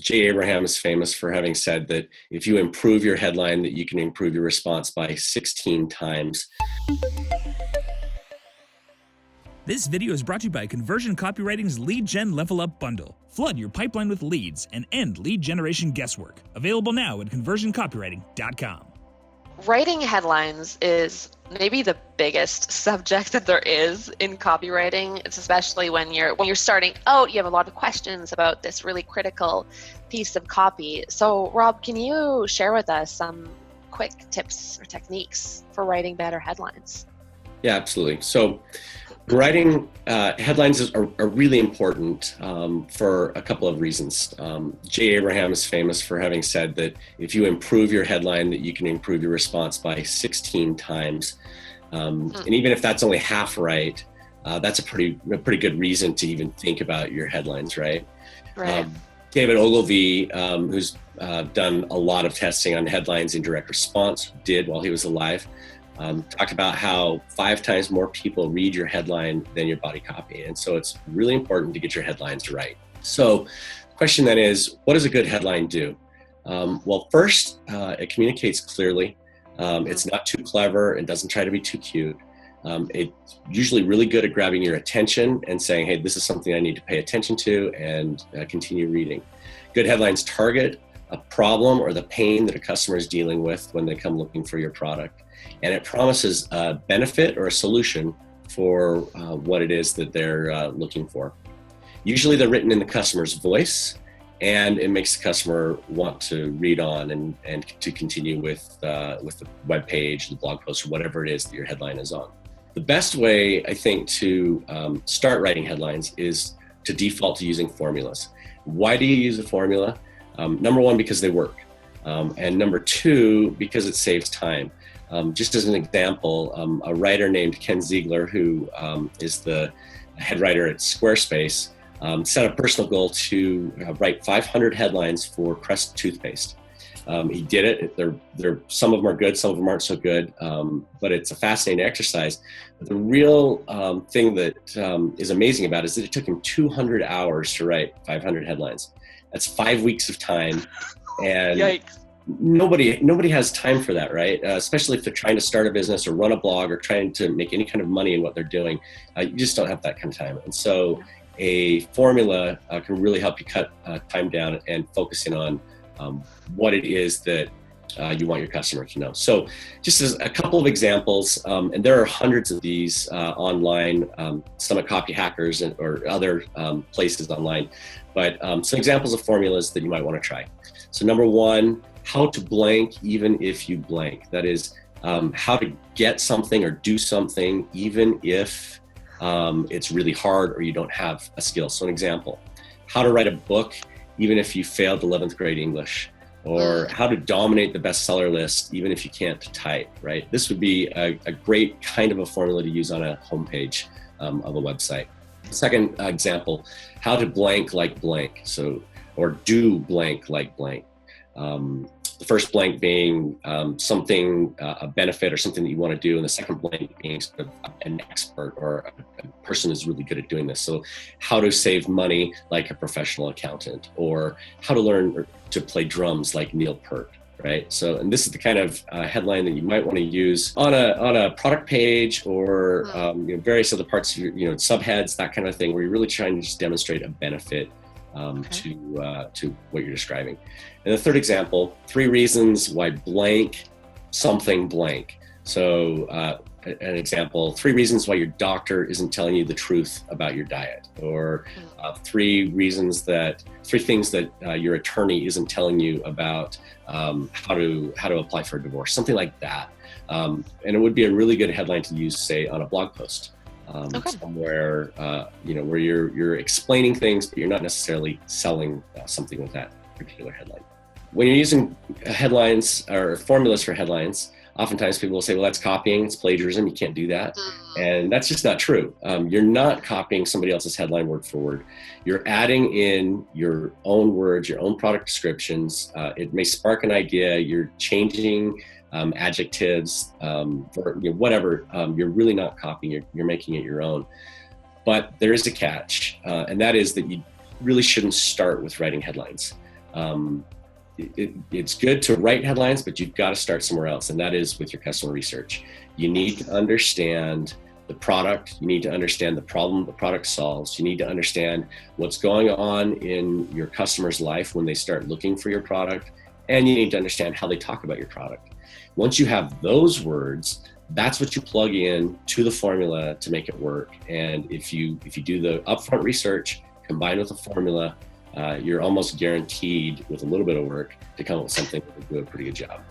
Jay Abraham is famous for having said that if you improve your headline, that you can improve your response by 16 times. This video is brought to you by Conversion Copywriting's Lead Gen Level Up Bundle. Flood your pipeline with leads and end lead generation guesswork. Available now at conversioncopywriting.com. Writing headlines is maybe the biggest subject that there is in copywriting. It's especially when you're starting out, you have a lot of questions about this really critical piece of copy. So Rob, can you share with us some quick tips or techniques for writing better headlines? Yeah, absolutely. So writing headlines are really important for a couple of reasons. Jay Abraham is famous for having said that if you improve your headline, that you can improve your response by 16 times. And even if that's only half right, that's a pretty good reason to even think about your headlines, right? Right. David Ogilvy, who's done a lot of testing on headlines in direct response, did while he was alive. Talked about how 5 times more people read your headline than your body copy. And so it's really important to get your headlines right. So the question then is, what does a good headline do? Well, first, it communicates clearly. It's not too clever. It doesn't try to be too cute. It's usually really good at grabbing your attention and saying, hey, this is something I need to pay attention to, and continue reading. Good headlines target a problem or the pain that a customer is dealing with when they come looking for your product. And it promises a benefit or a solution for what it is that they're looking for. Usually they're written in the customer's voice, and it makes the customer want to read on and to continue with the web page, the blog post, or whatever it is that your headline is on. The best way, I think, to start writing headlines is to default to using formulas. Why do you use a formula? Number one, because they work. And number two, because it saves time. Just as an example, a writer named Ken Ziegler, who is the head writer at Squarespace, set a personal goal to write 500 headlines for Crest toothpaste. He did it. Some of them are good, some of them aren't so good, but it's a fascinating exercise. But the real thing that is amazing about it is that it took him 200 hours to write 500 headlines. That's 5 weeks of time, and Yikes. Nobody has time for that, right? Especially if they're trying to start a business or run a blog or trying to make any kind of money in what they're doing. You just don't have that kind of time. And so a formula can really help you cut time down and focus in on what it is that you want your customer to know. So just as a couple of examples, and there are hundreds of these online, some at Copy Hackers or other places online, but some examples of formulas that you might want to try. So number one, how to blank even if you blank. That is how to get something or do something even if it's really hard or you don't have a skill. So an example, how to write a book even if you failed 11th grade English, or how to dominate the bestseller list even if you can't type, right? This would be a great kind of a formula to use on a homepage of a website. Second example, how to blank like blank. So, or do blank like blank. The first blank being something, a benefit or something that you want to do, and the second blank being sort of an expert or a person who's really good at doing this. So how to save money like a professional accountant, or how to learn to play drums like Neil Peart, right? So, and this is the kind of headline that you might want to use on a product page or various other parts of your, subheads, that kind of thing, where you're really trying to just demonstrate a benefit to what you're describing. And the third example, 3 reasons why blank something blank. So an example, 3 reasons why your doctor isn't telling you the truth about your diet, or 3 things that your attorney isn't telling you about how to apply for a divorce, something like that. And it would be a really good headline to use, say, on a blog post. Somewhere, where you're explaining things, but you're not necessarily selling something with that particular headline. When you're using headlines or formulas for headlines, oftentimes people will say, well, that's copying, it's plagiarism, you can't do that. And that's just not true. You're not copying somebody else's headline word for word. You're adding in your own words, your own product descriptions. It may spark an idea. You're changing adjectives, or whatever. You're really not copying, you're making it your own. But there is a catch, and that is that you really shouldn't start with writing headlines. it's good to write headlines, but you've got to start somewhere else, and that is with your customer research. You need to understand the product. You need to understand the problem the product solves. You need to understand what's going on in your customer's life when they start looking for your product, and you need to understand how they talk about your product. Once you have those words, that's what you plug in to the formula to make it work. And if you do the upfront research combined with a formula, you're almost guaranteed with a little bit of work to come up with something that will do a pretty good job.